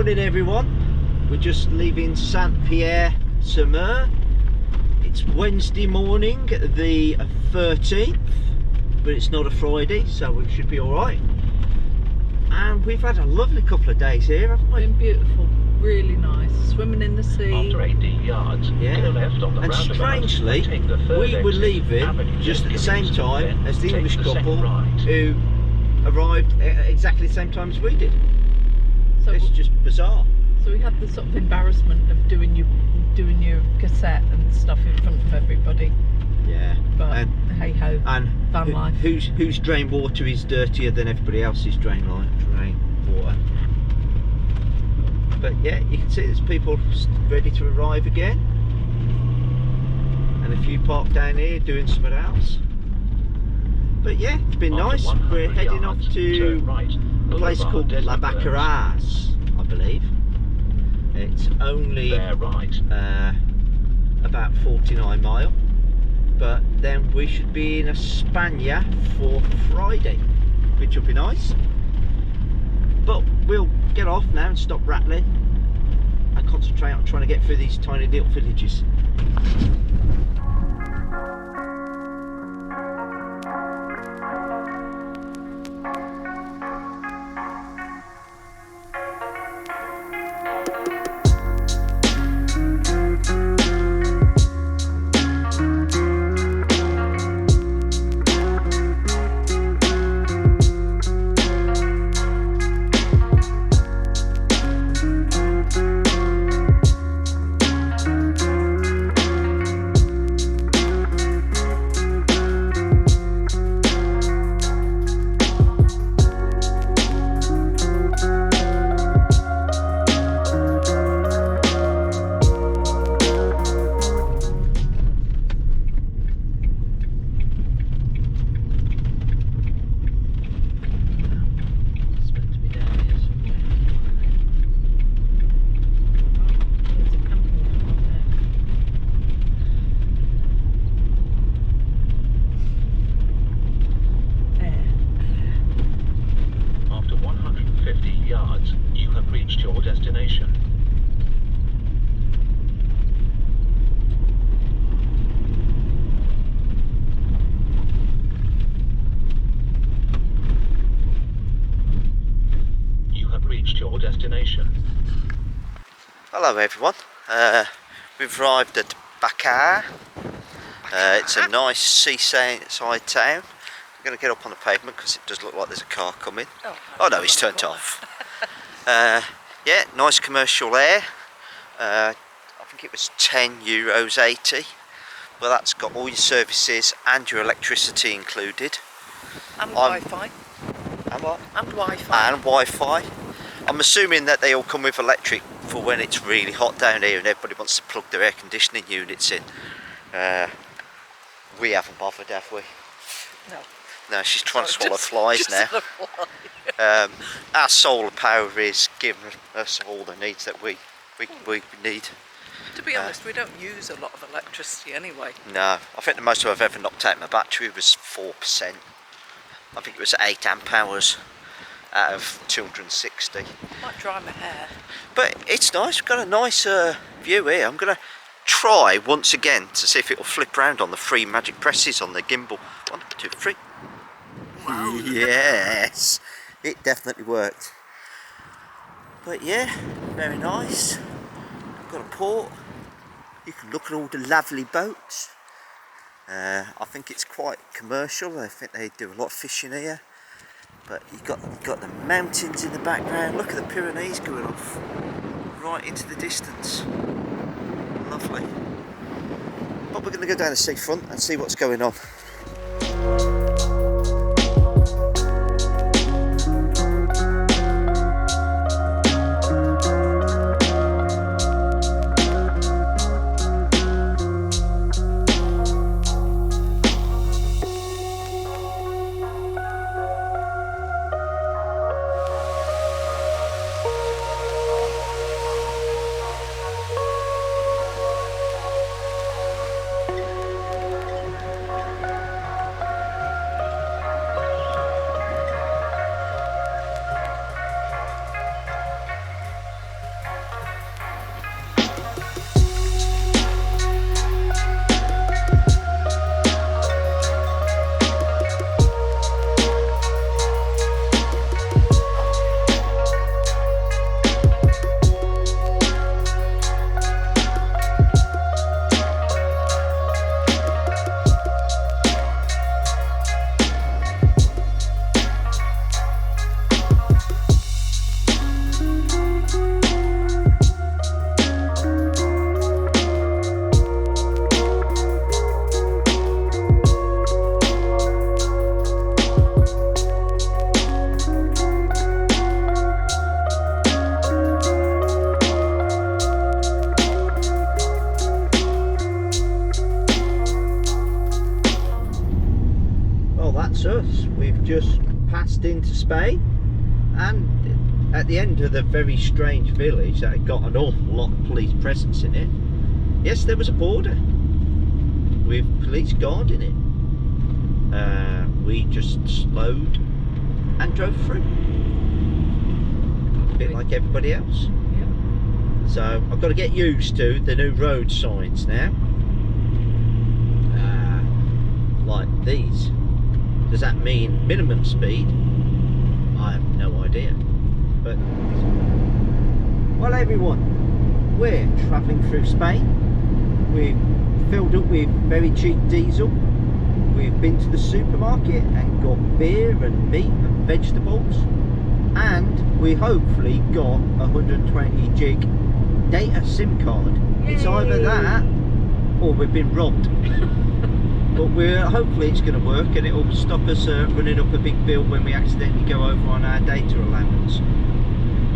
morning everyone, we're just leaving Saint-Pierre-sur-Mer. It's Wednesday morning, the 13th, but it's not a Friday, so we should be alright. And we've had a lovely couple of days here, haven't we? Been beautiful, really nice. Swimming in the sea. After 80 yards, yeah. go left on the and strangely, we were leaving just at the same time as the English couple who arrived at exactly the same time as we did. So it's just bizarre. So we had the sort of embarrassment of doing your cassette and stuff in front of everybody. Yeah. But hey ho. And van life. Whose drain water is dirtier than everybody else's drain water? But yeah, you can see there's people ready to arrive again, and a few parked down here doing something else. But yeah, it's been nice. We're heading off to a place called Bacares, I believe. It's only about 49 miles, but then we should be in España for Friday, which will be nice. But we'll get off now and stop rattling and concentrate on trying to get through these tiny little villages. Hello everyone, we've arrived at Bacares. It's a nice seaside town. I'm going to get up on the pavement because it does look like there's a car coming. Oh no, it's turned off. Yeah, nice commercial air. I think it was €10.80, but that's got all your services and your electricity included. And Wi-Fi. And what? And Wi-Fi. And Wi-Fi. I'm assuming that they all come with electric for when it's really hot down here and everybody wants to plug their air conditioning units in. We haven't bothered, have we? No. No, she's trying to swallow flies now. Our solar power is giving us all the needs that we need. To be honest, we don't use a lot of electricity anyway. No, I think the most I've ever knocked out my battery was 4%. I think it was 8 amp hours out of 260. Might dry my hair. But it's nice, we've got a nice view here. I'm going to try once again to see if it will flip around on the 3 magic presses on the gimbal. 1, 2, 3. Wow. Yes, it definitely worked. But yeah, very nice. Got a port. You can look at all the lovely boats. I think it's quite commercial. I think they do a lot of fishing here. But you've got the mountains in the background. Look at the Pyrenees going off right into the distance. Lovely. But we're going to go down the seafront and see what's going on. that's us. We've just passed into Spain, and at the end of the very strange village that had got an awful lot of police presence in it, yes, there was a border with police guarding it. We just slowed and drove through, a bit like everybody else. Yeah. So I've got to get used to the new road signs now. Like these. Does that mean minimum speed? I have no idea. But well, everyone, we're travelling through Spain. We've filled up with very cheap diesel. We've been to the supermarket and got beer and meat and vegetables, and we hopefully got a 120 gig data SIM card. Yay. It's either that or we've been robbed. But hopefully it's going to work, and it will stop us running up a big bill when we accidentally go over on our data allowance.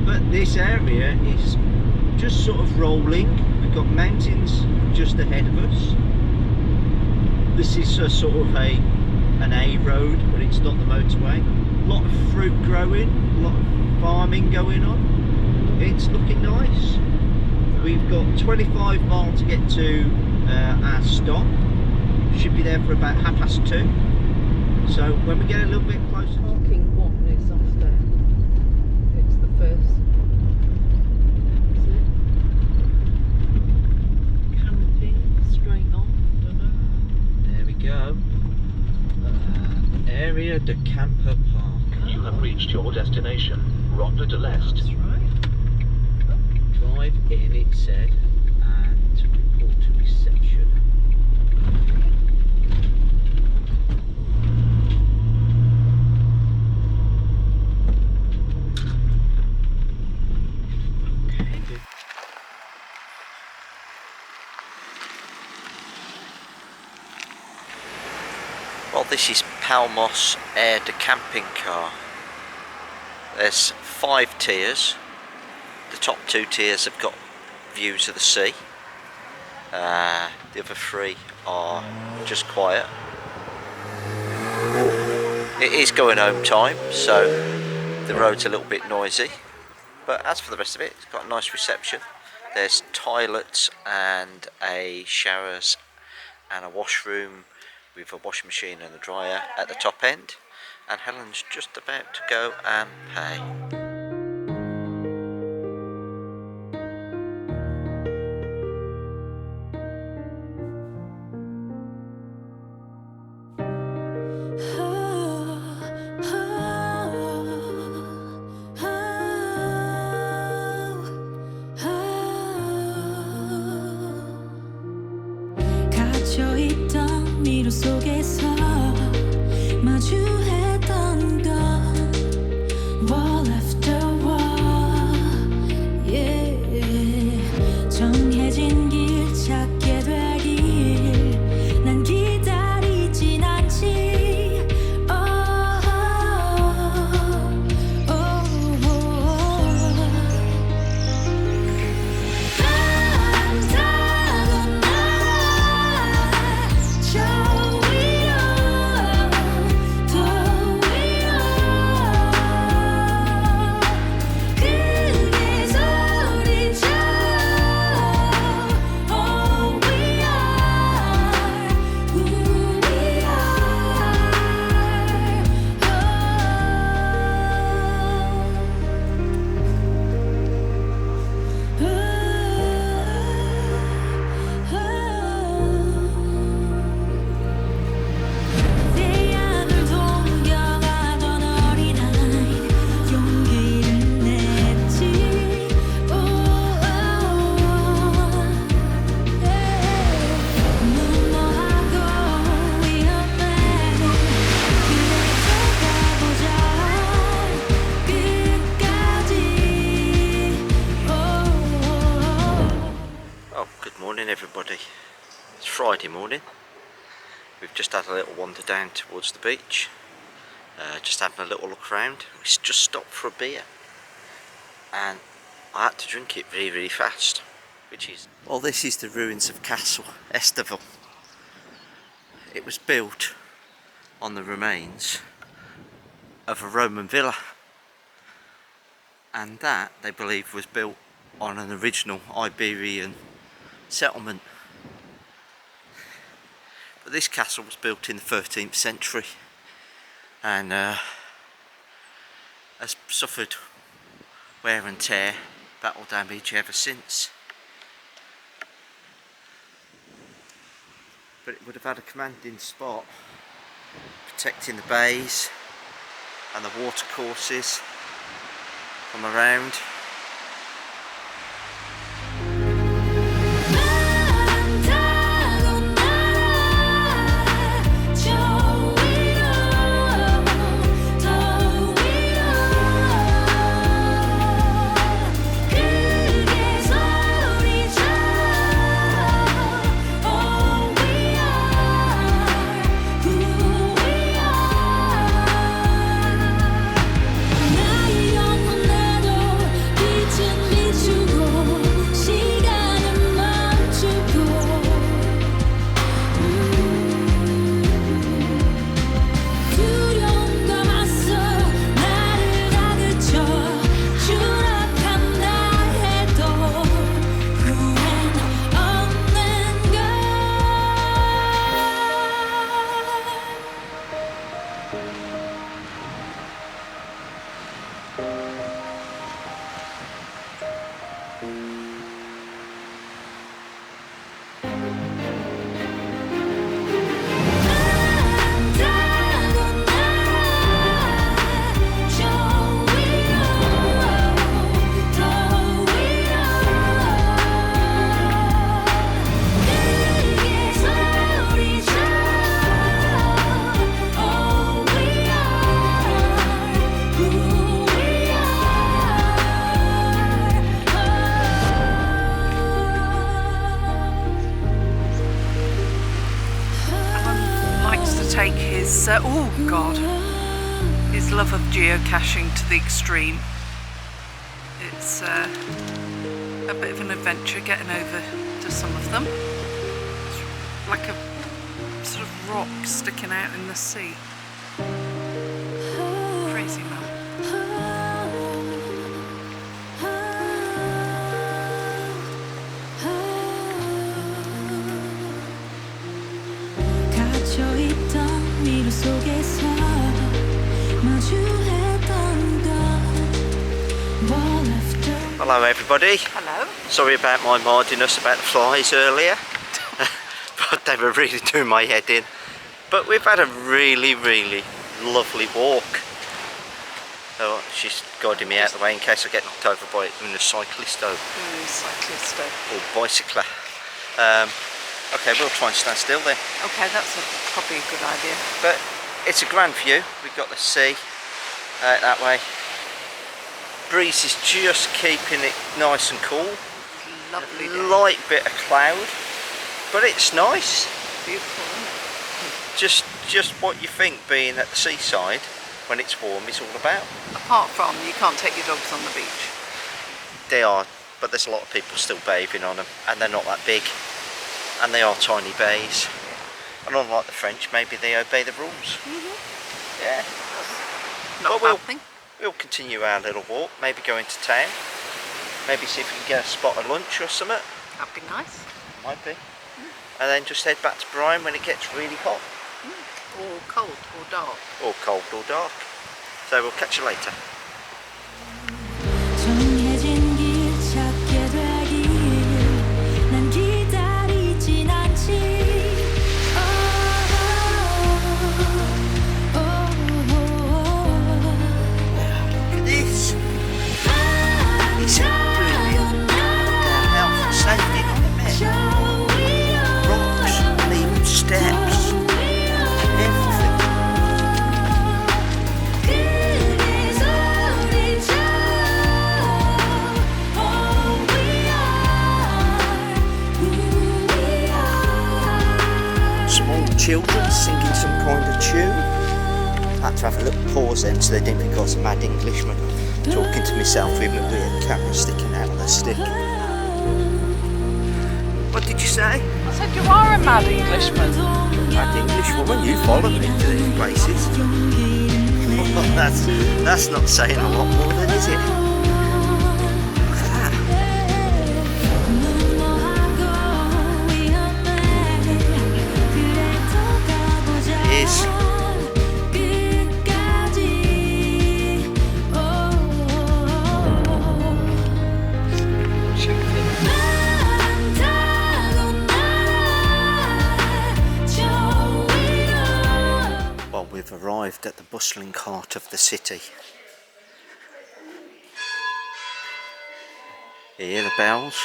But this area is just sort of rolling. We've got mountains just ahead of us. This is a sort of an A road, but it's not the motorway. A lot of fruit growing, a lot of farming going on. It's looking nice. We've got 25 miles to get to our stop. Should be there for about 2:30. So when we get a little bit closer. Parking 1 is off there. It's the first. Camping straight on. Don't know. There we go. Area de Camper Park. You have reached your destination, Ronda de l'Est. That's right. Drive in, it said, and report to reception. Well, this is Palamos Air de Camping Car. There's 5 tiers. The top 2 tiers have got views of the sea. The other 3 are just quiet. It is going home time, so the road's a little bit noisy. But as for the rest of it, it's got a nice reception. There's toilets and a showers and a washroom with a washing machine and a dryer at the top end, and Helen's just about to go and pay. 속에서 마주했던 건 wall after wall, yeah. 정해진 길 찾게 되길 난 기다리진 않지. Everybody, it's Friday morning. We've just had a little wander down towards the beach, just having a little look around. We just stopped for a beer and I had to drink it really, really fast, which is... Well, this is the ruins of Castle Esteval. It was built on the remains of a Roman villa, and that they believe was built on an original Iberian settlement. But this castle was built in the 13th century and has suffered wear and tear, battle damage ever since. But it would have had a commanding spot protecting the bays and the watercourses from around. Take his his love of geocaching to the extreme. It's a bit of an adventure getting over to some of them. It's like a sort of rock sticking out in the sea. Crazy man. Hello everybody. Hello. Sorry about my mardiness about the flies earlier. But they were really doing my head in. But we've had a really lovely walk. Oh, she's guiding me out of the way in case I get knocked over by a cyclisto. Cyclisto. Or bicycler. Okay, we'll try and stand still then. Okay, that's probably a good idea. But it's a grand view. We've got the sea out that way. Breeze is just keeping it nice and cool. Lovely a day. Light bit of cloud, but it's nice. Beautiful, Just what you think being at the seaside when it's warm is all about. Apart from you can't take your dogs on the beach. They are, but there's a lot of people still bathing on them, and they're not that big, and they are tiny bays. And unlike the French, maybe they obey the rules. Yeah. Not But a bad thing. We'll continue our little walk, maybe go into town, maybe see if we can get a spot of lunch or something. That'd be nice. Might be. And then just head back to Brian when it gets really hot. Or cold or dark. Or cold or dark. So we'll catch you later. 정해진 길 찾게 되길 난 기다리진 않지. This is brilliant. Health and safety, not a bit. Rocks, uneven steps, everything. Small children singing some kind of tune. I had to have a little pause then so they didn't think I was a mad Englishman talking to myself even with a camera sticking out on the stick. What did you say? I said you are a mad Englishman. Mad Englishman. woman, you follow me to these places. Well, that's not saying a lot more then, is it? Look at that. It is. Well, we've arrived at the bustling heart of the city. You hear the bells?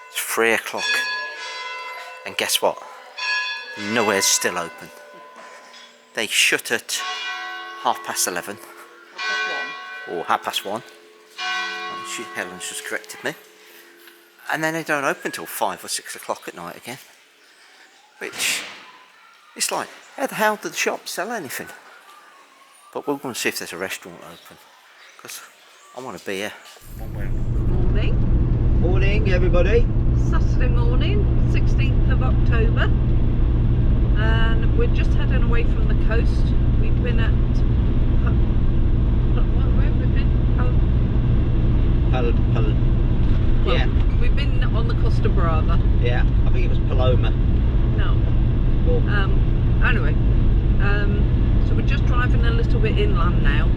It's 3 o'clock. And guess what? Nowhere's still open. They shut at 11:30. Or 1:30. Helen's just corrected me. And then they don't open till 5 or 6 o'clock at night again. Which, it's like, how the hell do the shops sell anything? But we'll go and see if there's a restaurant open. Because I want to be here. Morning. Morning, everybody. Saturday morning, 16th of October. And we're just heading away from the coast. We've been at... where have we been? Yeah. We've been on the Costa Brava. Yeah, I think it was Paloma. No. Cool. Anyway, so we're just driving a little bit inland now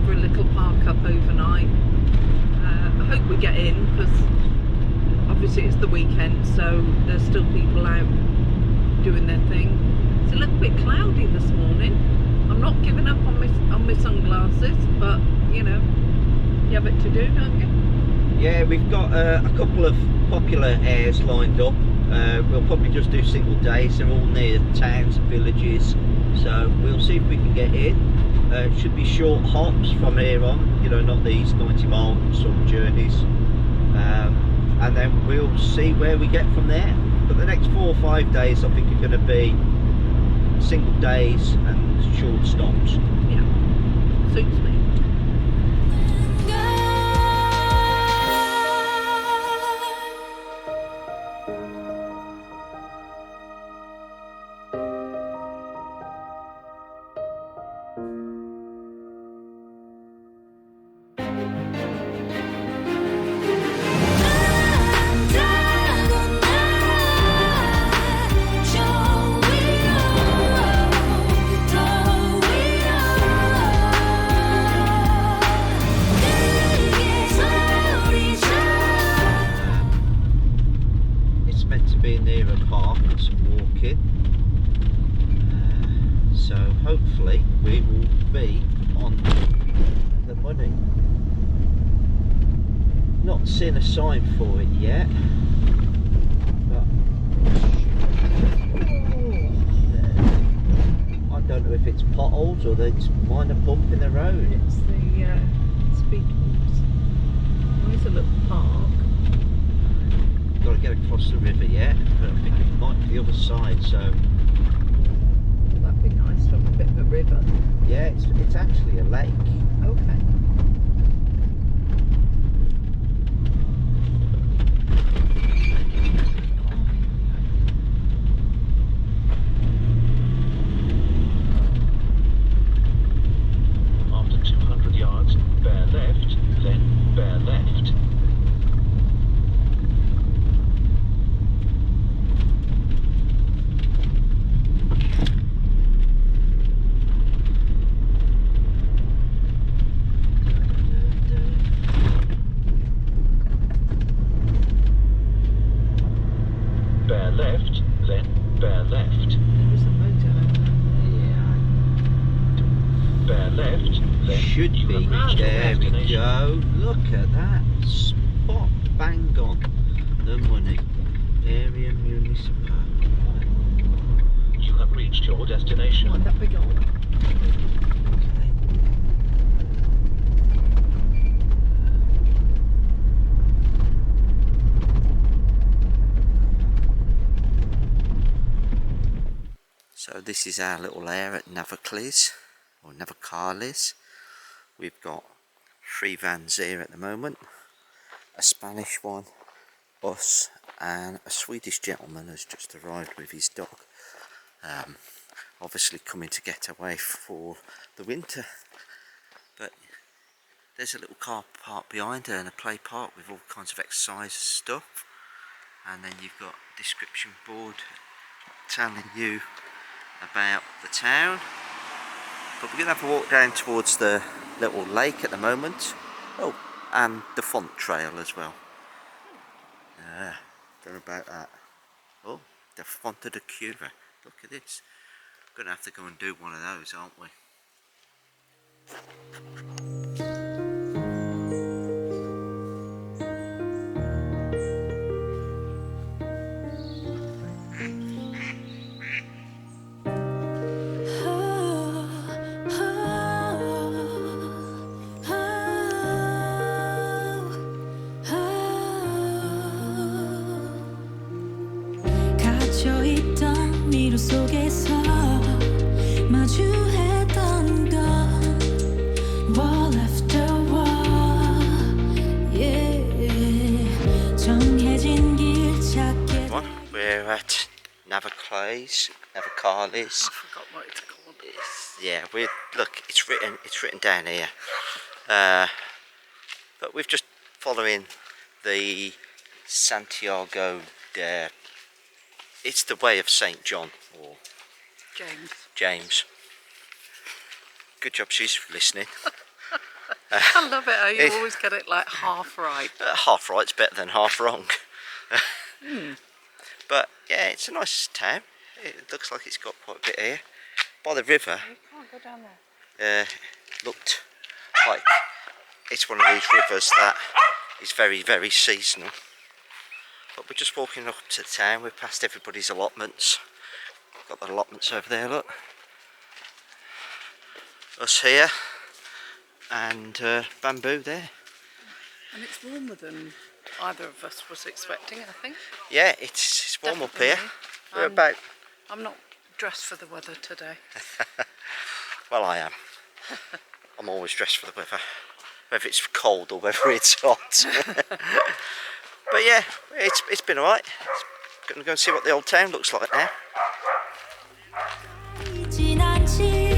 for a little park up overnight. I hope we get in because obviously it's the weekend, so there's still people out doing their thing. It's a little bit cloudy this morning. I'm not giving up on my sunglasses, but you know, you have it to do, don't you? Yeah, we've got a couple of popular airs lined up. We'll probably just do single days. They're all near towns and villages, so we'll see if we can get in. It should be short hops from here on, you know, not these 90-mile sort of journeys. And then we'll see where we get from there. But the next 4 or 5 days I think are going to be single days and short stops. Yeah, suits me. So hopefully we will be on the money. Not seen a sign for it yet, but I don't know if it's potholes or it's minor bump in the road. It's the speed bumps. Well, it's a little park. Got to get across the river yet, but I think it might be the other side, so That'd be nice to have a bit of a river. yeah, it's actually a lake. Okay. After 200 yards, bear left, then bear left. Bear left, then bear left. There is a motor over Yeah, Bear left, then should you be. have reached your There we destination. go. Look at that. Spot bang on the money. Area municipal. Right. You have reached your destination. Mind that big hole. Okay. So this is our little air at Navarcles, or Navarcles. We've got 3 vans here at the moment, a Spanish one, us, and a Swedish gentleman has just arrived with his dog. Obviously coming to get away for the winter. But there's a little car park behind her and a play park with all kinds of exercise stuff. And then you've got a description board telling you about the town. But we're going to have a walk down towards the little lake at the moment. Oh, and the Font Trail as well. Yeah, don't know about that. Oh, the Font de Cura. Look at this. We're going to have to go and do one of those, aren't we? 갇혀있던 미로 속에서 마주했던 건 wall after wall, yeah. 정해진 길 찾게 We're at Navarcles. I forgot what it's called. Yeah, look, it's written down here. But we've just following the Santiago de, it's the way of Saint John or James. Good job she's listening. I love it how you always get it like half right. Half right's better than half wrong. But yeah, it's a nice town. It looks like it's got quite a bit here. By the river, You can't go down there. looked like it's one of these rivers that is very, very seasonal. But we're just walking up to the town. We've passed everybody's allotments. Got the allotments over there, look. Us here, and bamboo there. And it's warmer than either of us was expecting, I think. Yeah, it's warm up here. Definitely. We're I'm not dressed for the weather today. well, I am. I'm always dressed for the weather, whether it's cold or whether it's hot. But yeah, it's been alright. Going to go and see what the old town looks like now. 있진 않지